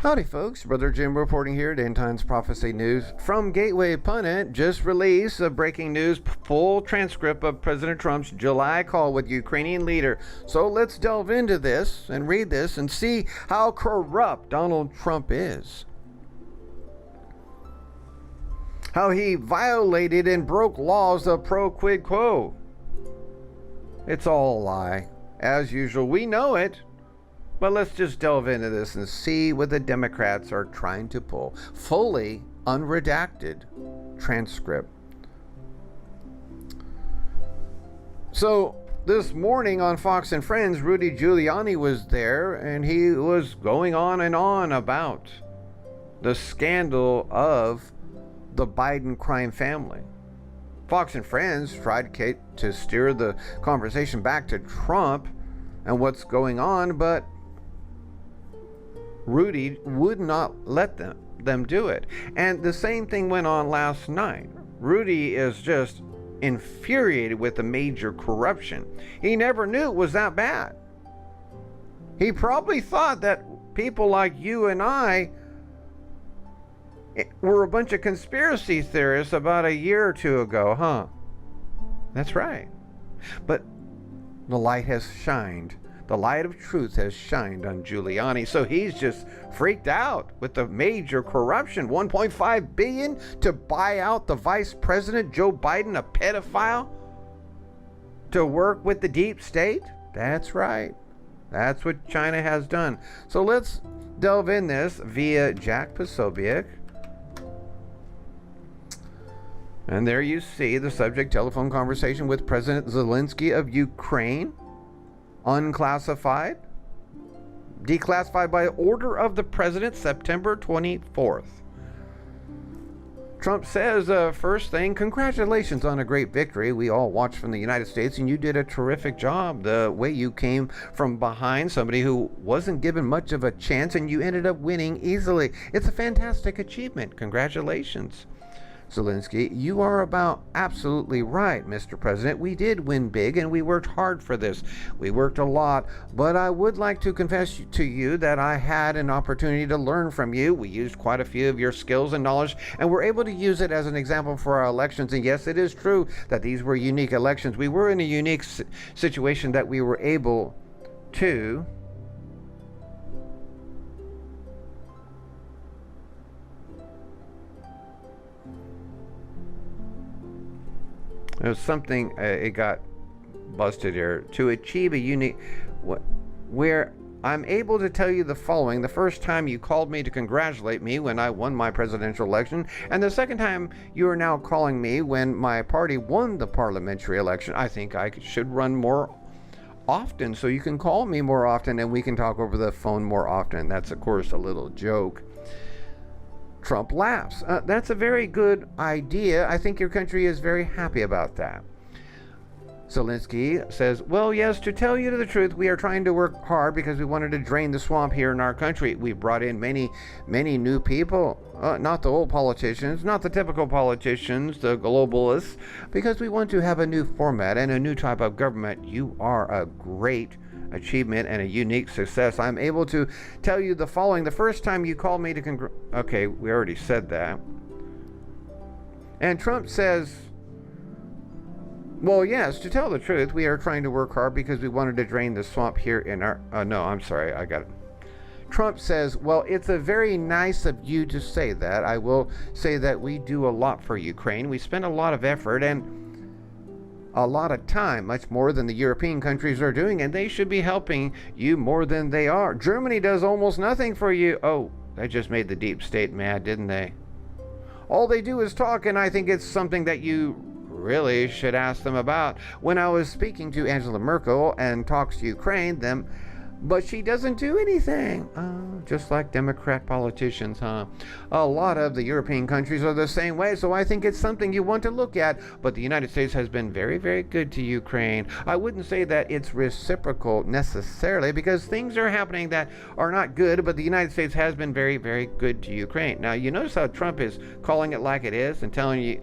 Howdy folks, Brother Jim reporting here at End Times Prophecy News. From Gateway Pundit, just released a breaking news full transcript of President Trump's July call with Ukrainian leader. So let's delve into this and read this and see how corrupt Donald Trump is. How he violated and broke laws of pro quid quo. It's all a lie. As usual, we know it. But let's just delve into this and see what the Democrats are trying to pull. Fully unredacted transcript. So this morning on Fox and Friends, Rudy Giuliani was there and he was going on and on about the scandal of the Biden crime family. Fox and Friends tried to steer the conversation back to Trump and what's going on, but Rudy would not let them do it. And the same thing went on last night. Rudy is just infuriated with the major corruption. He never knew it was that bad. He probably thought that people like you and I were a bunch of conspiracy theorists about a year or two ago, huh? That's right. But the light has shined. The light of truth has shined on Giuliani, so he's just freaked out with the major corruption. $1.5 billion to buy out the Vice President Joe Biden, a pedophile, to work with the deep state. That's right. That's what China has done. So let's delve in this via Jack Posobiec. And there you see the subject: telephone conversation with President Zelensky of Ukraine. Unclassified, declassified by order of the president, September 24th. Trump says, first thing, congratulations on a great victory. We all watched from the United States, and you did a terrific job. The way you came from behind somebody who wasn't given much of a chance, and you ended up winning easily. It's a fantastic achievement. Congratulations. Zelensky, you are about absolutely right, Mr. President. We did win big and we worked hard for this. We worked a lot, but I would like to confess to you that I had an opportunity to learn from you. We used quite a few of your skills and knowledge and were able to use it as an example for our elections. And yes, it is true that these were unique elections. We were in a unique situation that we were able to It was something, it got busted here. To achieve a unique, where I'm able to tell you the following: the first time you called me to congratulate me when I won my presidential election, and the second time you are now calling me when my party won the parliamentary election. I think I should run more often so you can call me more often and we can talk over the phone more often. That's, of course, a little joke. Trump laughs. That's a very good idea. I think your country is very happy about that. Zelensky says, well, yes, to tell you the truth, we are trying to work hard because we wanted to drain the swamp here in our country. We brought in many new people, not the old politicians, not the typical politicians, the globalists, because we want to have a new format and a new type of government. You are a great achievement and a unique success. I'm able to tell you the following: the first time you called me to okay, we already said that. And Trump says, well, yes, to tell the truth, we are trying to work hard because we wanted to drain the swamp here in our no, I'm sorry, I got it. Trump says, well, it's a very nice of you to say that. I will say that we do a lot for Ukraine. We spend a lot of effort and a lot of time, much more than the European countries are doing, and they should be helping you more than they are. Germany does almost nothing for you. Oh, that just made the deep state mad, didn't they? All they do is talk, and I think it's something that you really should ask them about. When I was speaking to Angela Merkel and talks to Ukraine, but she doesn't do anything. Just like Democrat politicians, huh? A lot of the European countries are the same way, so I think it's something you want to look at. But the United States has been very, very good to Ukraine. I wouldn't say that it's reciprocal necessarily, because things are happening that are not good, but the United States has been very, very good to Ukraine. Now, you notice how Trump is calling it like it is and telling you,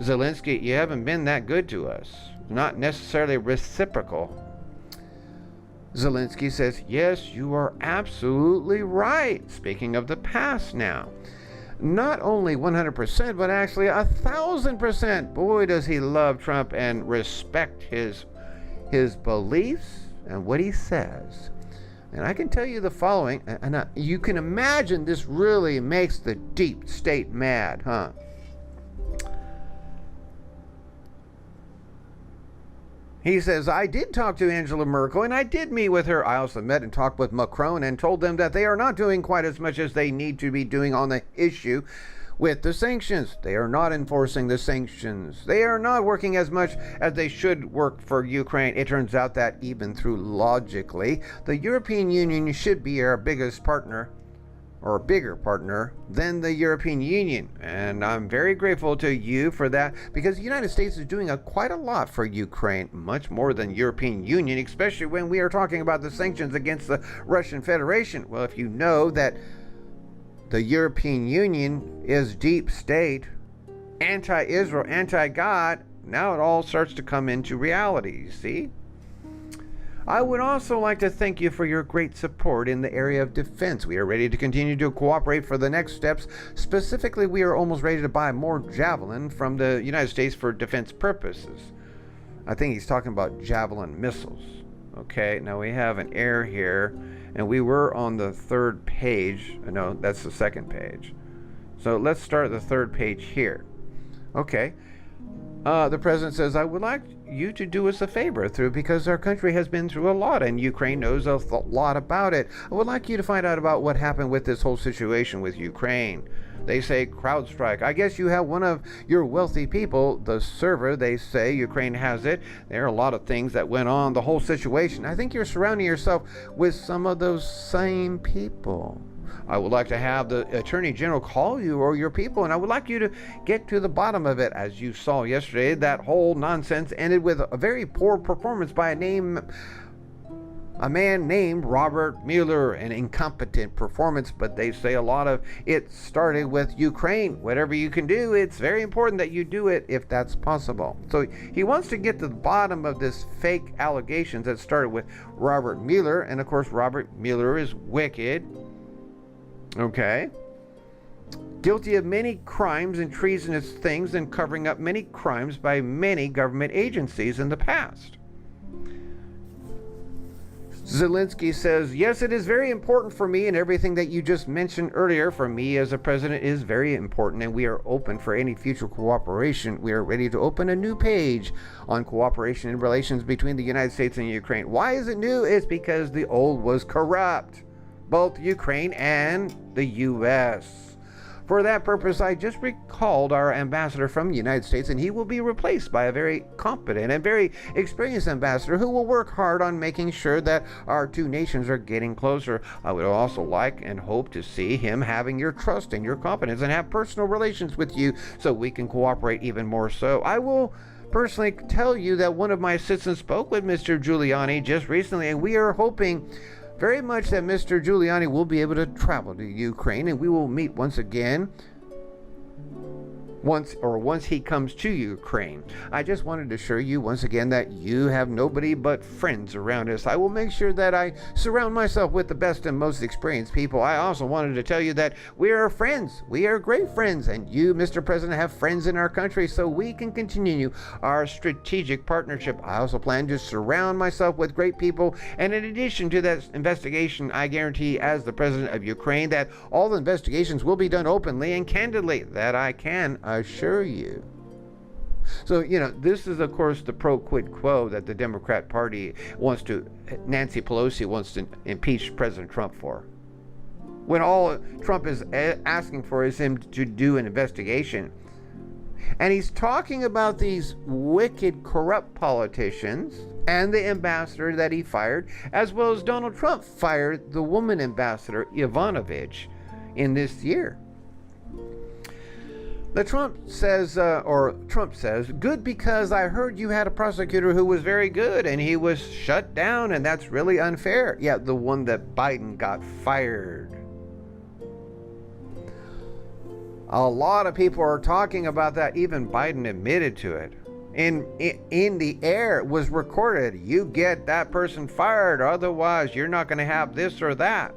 Zelensky, you haven't been that good to us. Not necessarily reciprocal. Zelensky says, yes, you are absolutely right. Speaking of the past now. Not only 100%, but actually 1,000%. Boy, does he love Trump and respect his beliefs and what he says. And I can tell you the following, and you can imagine this really makes the deep state mad, huh? He says, I did talk to Angela Merkel, and I did meet with her. I also met and talked with Macron and told them that they are not doing quite as much as they need to be doing on the issue with the sanctions. They are not enforcing the sanctions. They are not working as much as they should work for Ukraine. It turns out that even through logically, the European Union should be our biggest partner, or a bigger partner than the European Union. And I'm very grateful to you for that, because the United States is doing quite a lot for Ukraine, much more than European Union, especially when we are talking about the sanctions against the Russian Federation. Well, if you know that the European Union is deep state, anti-Israel, anti-God, now it all starts to come into reality, you see? I would also like to thank you for your great support in the area of defense. We are ready to continue to cooperate for the next steps. Specifically, we are almost ready to buy more Javelin from the United States for defense purposes. I think he's talking about Javelin missiles. Okay, now we have an error here, and we were on the third page. No, that's the second page. So let's start the third page here. Okay. The president says, I would like you to do us a favor because our country has been through a lot and Ukraine knows a lot about it. I would like you to find out about what happened with this whole situation with Ukraine. They say CrowdStrike. I guess you have one of your wealthy people, the server, they say Ukraine has it. There are a lot of things that went on, the whole situation. I think you're surrounding yourself with some of those same people. I would like to have the Attorney General call you or your people, and I would like you to get to the bottom of it. As you saw yesterday, that whole nonsense ended with a very poor performance by a man named Robert Mueller, an incompetent performance, but they say a lot of it started with Ukraine. Whatever you can do, it's very important that you do it if that's possible. So he wants to get to the bottom of this fake allegations that started with Robert Mueller, and of course Robert Mueller is wicked. Okay. Guilty of many crimes and treasonous things and covering up many crimes by many government agencies in the past. Zelensky says, yes, it is very important for me, and everything that you just mentioned earlier for me as a president is very important, and we are open for any future cooperation. We are ready to open a new page on cooperation and relations between the United States and Ukraine. Why is it new? It's because the old was corrupt, both Ukraine and the U.S. For that purpose, I just recalled our ambassador from the United States, and he will be replaced by a very competent and very experienced ambassador who will work hard on making sure that our two nations are getting closer. I would also like and hope to see him having your trust and your confidence and have personal relations with you so we can cooperate even more so. I will personally tell you that one of my assistants spoke with Mr. Giuliani just recently, and we are hoping very much that Mr. Giuliani will be able to travel to Ukraine, and we will meet once again once he comes to Ukraine. I just wanted to assure you once again that you have nobody but friends around us. I will make sure that I surround myself with the best and most experienced people. I also wanted to tell you that we are friends. We are great friends, and you, Mr. President, have friends in our country, so we can continue our strategic partnership. I also plan to surround myself with great people, and in addition to that investigation, I guarantee as the President of Ukraine that all the investigations will be done openly and candidly. That I can assure you. So, this is, of course, the pro quid quo that the Democrat Party Nancy Pelosi wants to impeach President Trump for. When all Trump is asking for is him to do an investigation. And he's talking about these wicked, corrupt politicians and the ambassador that he fired, as well as Donald Trump fired the woman ambassador, Ivanovich, in this year. Trump says, good because I heard you had a prosecutor who was very good and he was shut down, and that's really unfair. Yeah, the one that Biden got fired. A lot of people are talking about that. Even Biden admitted to it. in the air. It was recorded. You get that person fired, otherwise you're not going to have this or that.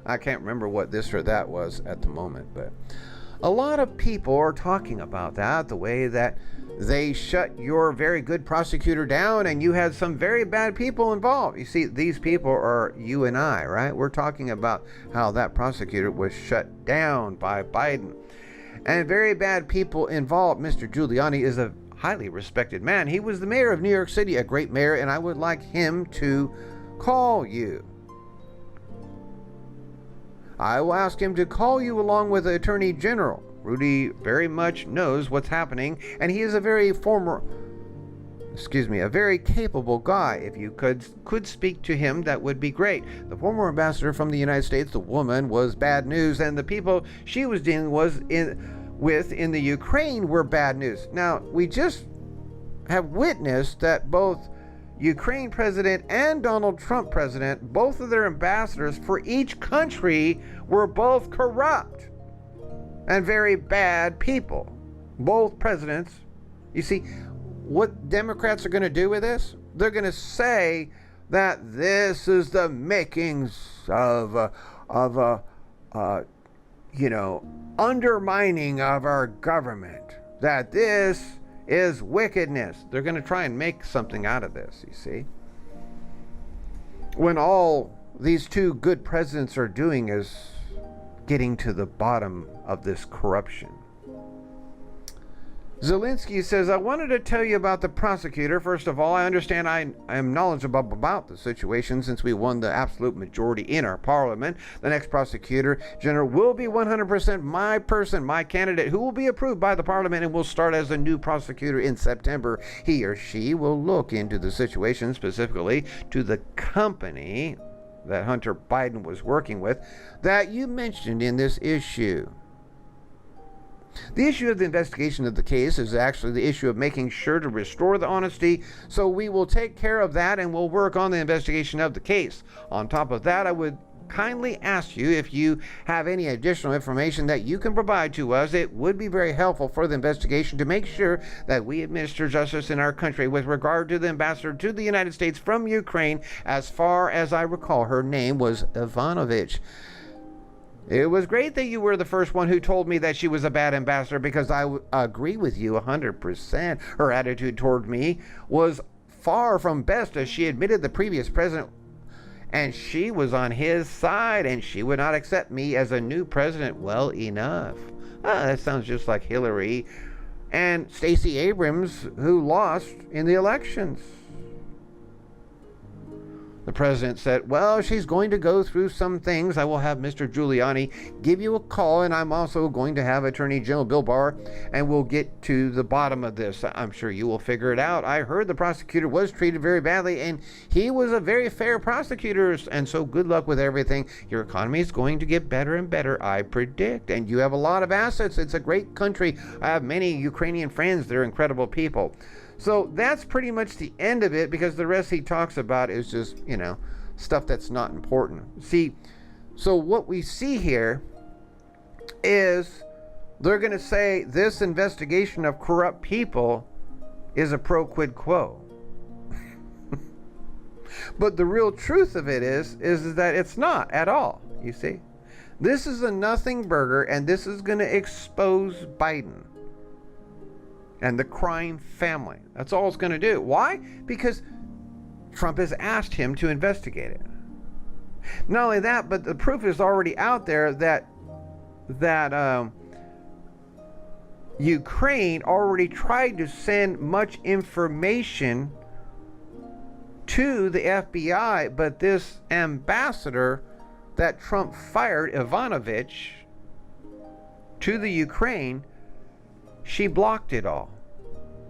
I can't remember what this or that was at the moment, but a lot of people are talking about that, the way that they shut your very good prosecutor down and you had some very bad people involved. You see, these people are you and I, right? We're talking about how that prosecutor was shut down by Biden. And very bad people involved. Mr. Giuliani is a highly respected man. He was the mayor of New York City, a great mayor, and I would like him to call you. I will ask him to call you along with the Attorney General. Rudy very much knows what's happening, and he is a very capable guy. If you could speak to him, that would be great. The former ambassador from the United States, the woman, was bad news, and the people she was dealing with in the Ukraine were bad news. Now, we just have witnessed that both Ukraine president and Donald Trump president, both of their ambassadors for each country, were both corrupt and very bad people. Both presidents. You see, what Democrats are going to do with this? They're going to say that this is the makings of undermining of our government. That this is wickedness. They're going to try and make something out of this, you see. When all these two good presidents are doing is getting to the bottom of this corruption. Zelensky says, I wanted to tell you about the prosecutor. First of all, I understand I am knowledgeable about the situation since we won the absolute majority in our parliament. The next prosecutor general will be 100% my person, my candidate, who will be approved by the parliament and will start as a new prosecutor in September. He or she will look into the situation, specifically to the company that Hunter Biden was working with that you mentioned in this issue. The issue of the investigation of the case is actually the issue of making sure to restore the honesty, so we will take care of that and we'll work on the investigation of the case. On top of that, I would kindly ask you if you have any additional information that you can provide to us. It would be very helpful for the investigation to make sure that we administer justice in our country with regard to the ambassador to the United States from Ukraine. As far as I recall, her name was Ivanovich. It was great that you were the first one who told me that she was a bad ambassador, because I agree with you 100%. Her attitude toward me was far from best, as she admitted the previous president, and she was on his side, and she would not accept me as a new president well enough. That sounds just like Hillary and Stacey Abrams, who lost in the elections. The president said, well, she's going to go through some things. I will have Mr. Giuliani give you a call, and I'm also going to have Attorney General Bill Barr, and we'll get to the bottom of this. I'm sure you will figure it out. I heard the prosecutor was treated very badly, and he was a very fair prosecutor, and so good luck with everything. Your economy is going to get better and better, I predict, and you have a lot of assets. It's a great country. I have many Ukrainian friends. They're incredible people. So that's pretty much the end of it, because the rest he talks about is just, stuff that's not important. See, so what we see here is they're going to say this investigation of corrupt people is a pro quid quo. But the real truth of it is that it's not at all, you see. This is a nothing burger, and this is going to expose Biden and the crime family. That's all it's going to do. Why? Because Trump has asked him to investigate it. Not only that, but the proof is already out there that Ukraine already tried to send much information to the FBI, but this ambassador that Trump fired, Ivanovich, to the Ukraine, she blocked it all.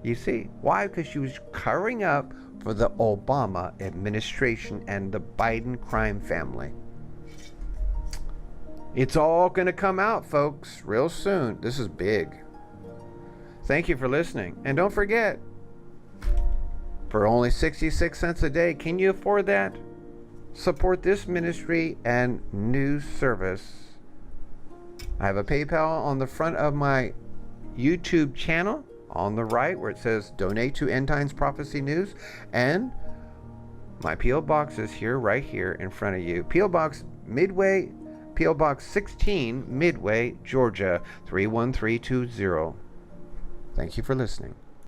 You see? Why? Because she was covering up for the Obama administration and the Biden crime family. It's all going to come out, folks, real soon. This is big. Thank you for listening. And don't forget, for only 66 cents a day, can you afford that? Support this ministry and news service. I have a PayPal on the front of my YouTube channel. on the right where it says donate to End Times Prophecy News. And my P.O. Box is here, right here in front of you. P.O. Box Midway, P.O. Box 16, Midway, Georgia 31320. Thank you for listening.